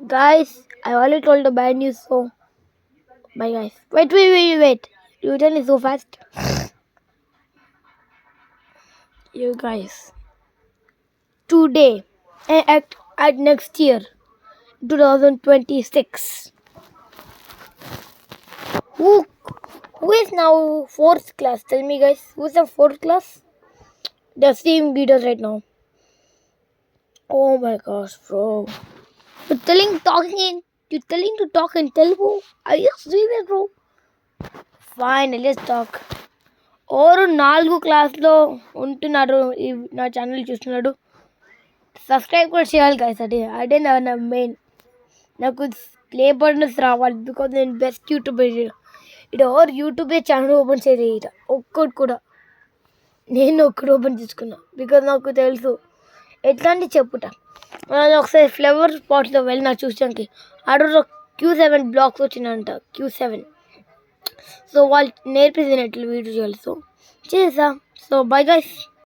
Guys, I already told the bad news, so bye, guys. Wait. You tell me so fast. You guys, today, at next year, 2026. Who who is now fourth class? Tell me, guys, who's the fourth class? The same leaders right now. Oh my gosh, bro! You're telling to talk in Telugu? Are you serious, bro? Fine, let's talk. ఓరు 4 క్లాస్లో ఉంటున్నాడు నా channel చూస్తున్నాడు. Subscribe కూడా చేయాలి guys. అదే నా main. నాకు play buttons రావాలి బికాజ్ నేను బెస్ట్ యూట్యూబర్. ఇక్కడ ఎవరు యూట్యూబే ఛానల్ ఓపెన్ చేయలేదు ఒక్కటి కూడా. నేను ఒక్కడు ఓపెన్ చేసుకున్నా బికాజ్ నాకు తెలుసు ఎట్లాంటి చెప్పుట. నేను ఒకసారి ఫ్లవర్ స్పాట్స్లో వెళ్ళినా చూసానికి ఆర్డర్లో Q7 బ్లాక్స్ వచ్చినాయంట. Q7. సో వాళ్ళు నేర్పించినట్లు వీడియో చేయాలి. సో చేసా. So bye guys.